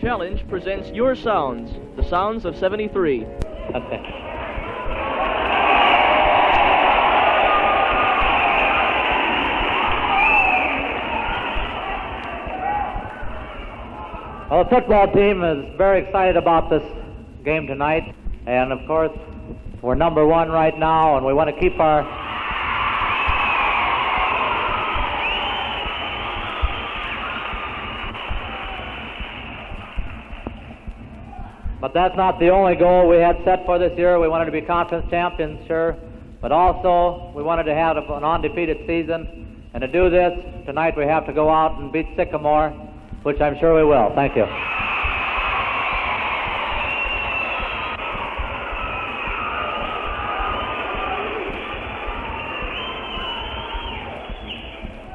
Challenge presents your sounds, the sounds of 73. Okay. Well, the football team is very excited about this game tonight, and of course, we're number one right now, and we want to keep our... But that's not the only goal we had set for this year. We wanted to be conference champions, sure, but also we wanted to have an undefeated season, and to do this, tonight we have to go out and beat Sycamore, which I'm sure we will. Thank you.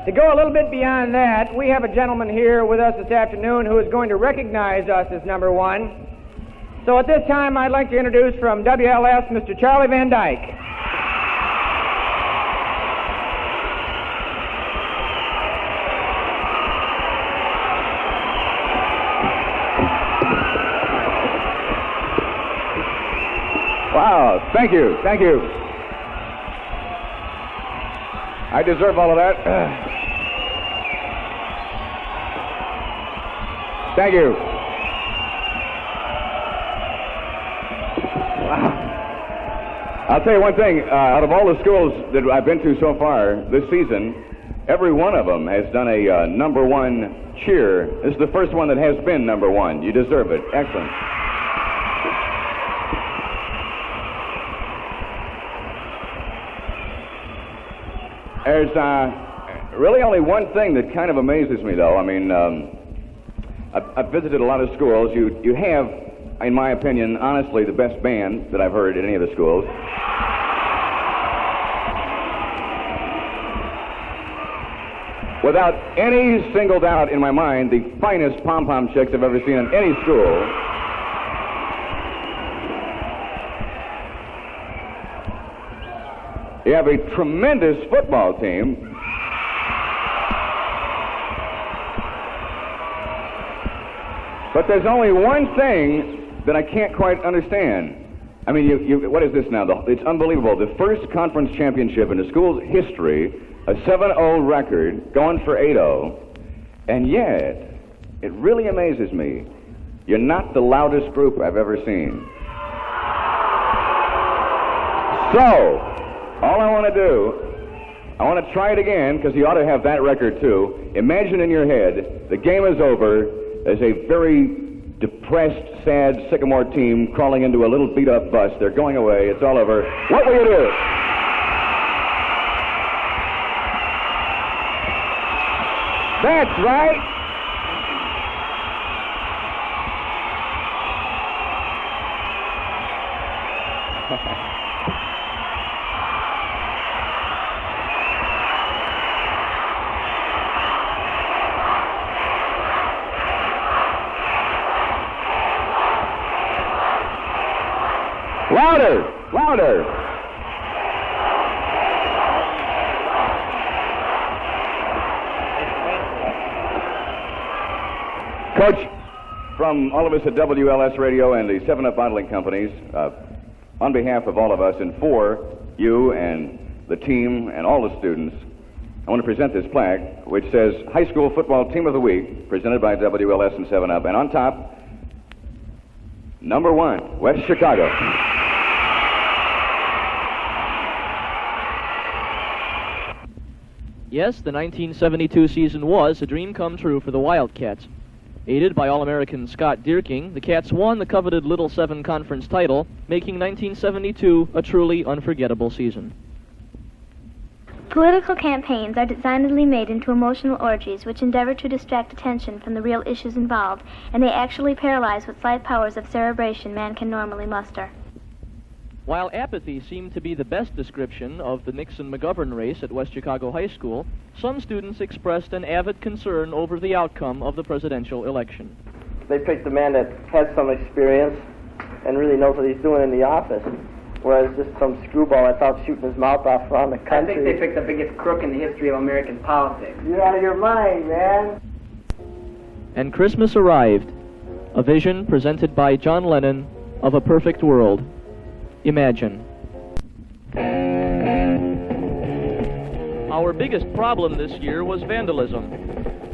To go a little bit beyond that, we have a gentleman here with us this afternoon who is going to recognize us as number one. So at this time, I'd like to introduce from WLS, Mr. Charlie Van Dyke. Wow, thank you. I deserve all of that. Thank you. I'll tell you one thing, out of all the schools that I've been to so far this season, every one of them has done a number one cheer. This is the first one that has been number one. You deserve it. Excellent. There's really only one thing that kind of amazes me, though. I mean, I've visited a lot of schools. You have, in my opinion, honestly, the best band that I've heard at any of the schools. Without any single doubt in my mind, the finest pom-pom chicks I've ever seen in any school. You have a tremendous football team. But there's only one thing that I can't quite understand. I mean, what is this now? It's unbelievable. The first conference championship in the school's history, a 7-0 record, going for 8-0, and yet, it really amazes me, you're not the loudest group I've ever seen. So, all I want to do, I want to try it again, because you ought to have that record too. Imagine in your head, the game is over, there's a very depressed, sad Sycamore team crawling into a little beat-up bus. They're going away, it's all over. What will you do? That's right. Louder. Coach, from all of us at WLS Radio and the 7-Up bottling companies, on behalf of all of us and for you and the team and all the students, I want to present this plaque which says High School Football Team of the Week, presented by WLS and 7-Up, and on top, number one, West Chicago. Yes, the 1972 season was a dream come true for the Wildcats. Aided by All-American Scott Dierking, the Cats won the coveted Little Seven Conference title, making 1972 a truly unforgettable season. Political campaigns are designedly made into emotional orgies which endeavor to distract attention from the real issues involved, and they actually paralyze what slight powers of cerebration man can normally muster. While apathy seemed to be the best description of the Nixon-McGovern race at West Chicago High School, some students expressed an avid concern over the outcome of the presidential election. They picked a man that had some experience and really knows what he's doing in the office, whereas just some screwball that's out shooting his mouth off around the country. I think they picked the biggest crook in the history of American politics. You're out of your mind, man. And Christmas arrived. A vision presented by John Lennon of a perfect world. Imagine. Our biggest problem this year was vandalism.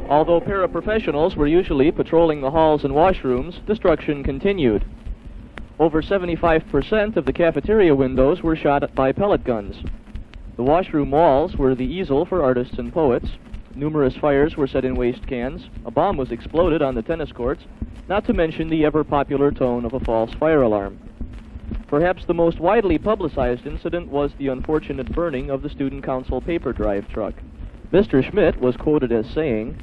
Although paraprofessionals were usually patrolling the halls and washrooms, destruction continued. Over 75% of the cafeteria windows were shot at by pellet guns. The washroom walls were the easel for artists and poets. Numerous fires were set in waste cans. A bomb was exploded on the tennis courts, not to mention the ever-popular tone of a false fire alarm. Perhaps the most widely publicized incident was the unfortunate burning of the Student Council paper drive truck. Mr. Schmidt was quoted as saying,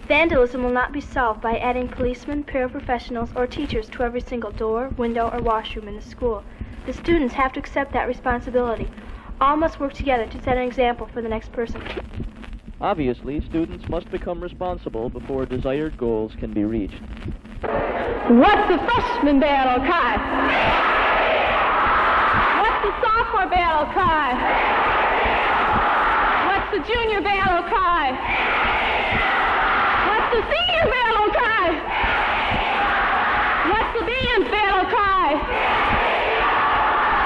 "Vandalism will not be solved by adding policemen, paraprofessionals, or teachers to every single door, window, or washroom in the school. The students have to accept that responsibility. All must work together to set an example for the next person." Obviously, students must become responsible before desired goals can be reached. What's the freshman battle cry? What's the sophomore battle cry? What's the junior battle cry? What's the senior battle cry? What's the band battle cry?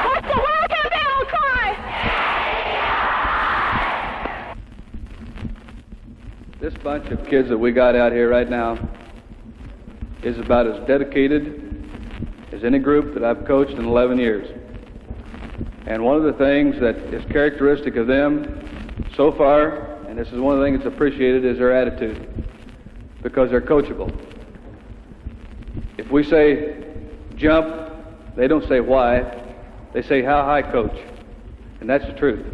What's the welcome battle cry? This bunch of kids that we got out here right now is about as dedicated as any group that I've coached in 11 years. And one of the things that is characteristic of them so far, and this is one of the things that's appreciated, is their attitude, because they're coachable. If we say jump, they don't say why, they say how high, coach, and that's the truth.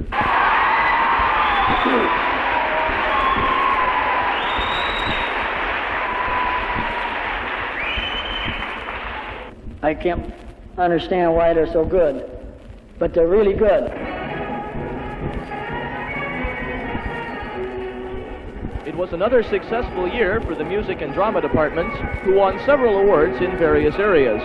I can't understand why they're so good, but they're really good. It was another successful year for the music and drama departments, who won several awards in various areas.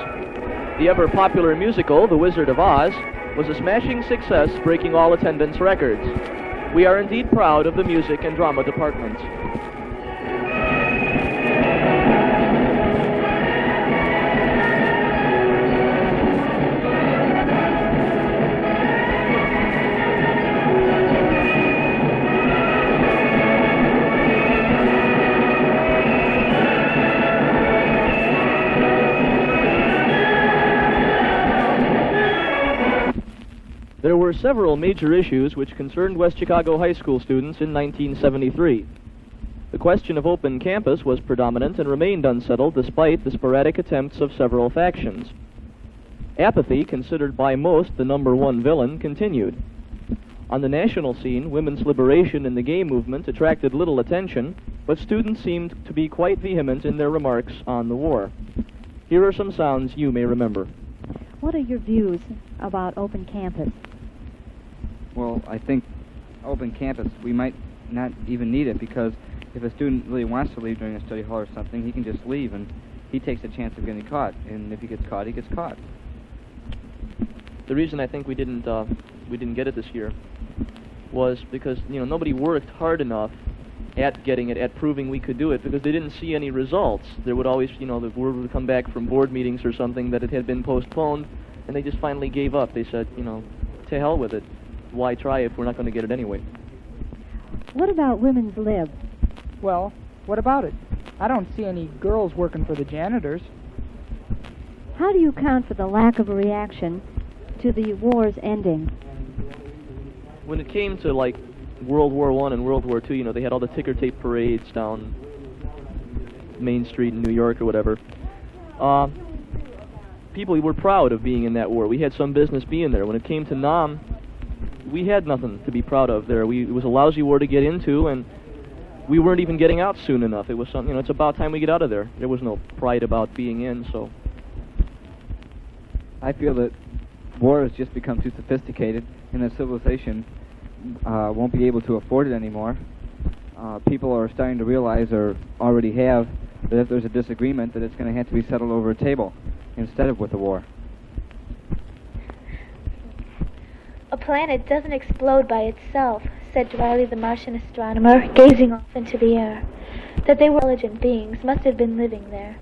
The ever-popular musical, The Wizard of Oz, was a smashing success, breaking all attendance records. We are indeed proud of the music and drama departments. There were several major issues which concerned West Chicago high school students in 1973. The question of open campus was predominant and remained unsettled despite the sporadic attempts of several factions. Apathy, considered by most the number one villain, continued. On the national scene, women's liberation and the gay movement attracted little attention, but students seemed to be quite vehement in their remarks on the war. Here are some sounds you may remember. What are your views about open campus? Well, I think open campus, we might not even need it, because if a student really wants to leave during a study hall or something, he can just leave, and he takes a chance of getting caught. And if he gets caught, he gets caught. The reason I think we didn't get it this year was because nobody worked hard enough at getting it, at proving we could do it, because they didn't see any results. There would always, the word would come back from board meetings or something that it had been postponed, and they just finally gave up. They said, to hell with it. Why try if we're not going to get it anyway? What about women's lib? Well, what about it? I don't see any girls working for the janitors. How do you account for the lack of a reaction to the war's ending? When it came to, like, World War I and World War II, they had all the ticker tape parades down Main Street in New York or whatever. People were proud of being in that war. We had some business being there. When it came to Nam, we had nothing to be proud of there. It was a lousy war to get into, and we weren't even getting out soon enough. It was something, it's about time we get out of there. There was no pride about being in, so. I feel that war has just become too sophisticated, and that civilization won't be able to afford it anymore. People are starting to realize, or already have, that if there's a disagreement, that it's going to have to be settled over a table instead of with a war. A planet doesn't explode by itself, said Riley the Martian astronomer, gazing off into the air. that they were intelligent beings must have been living there.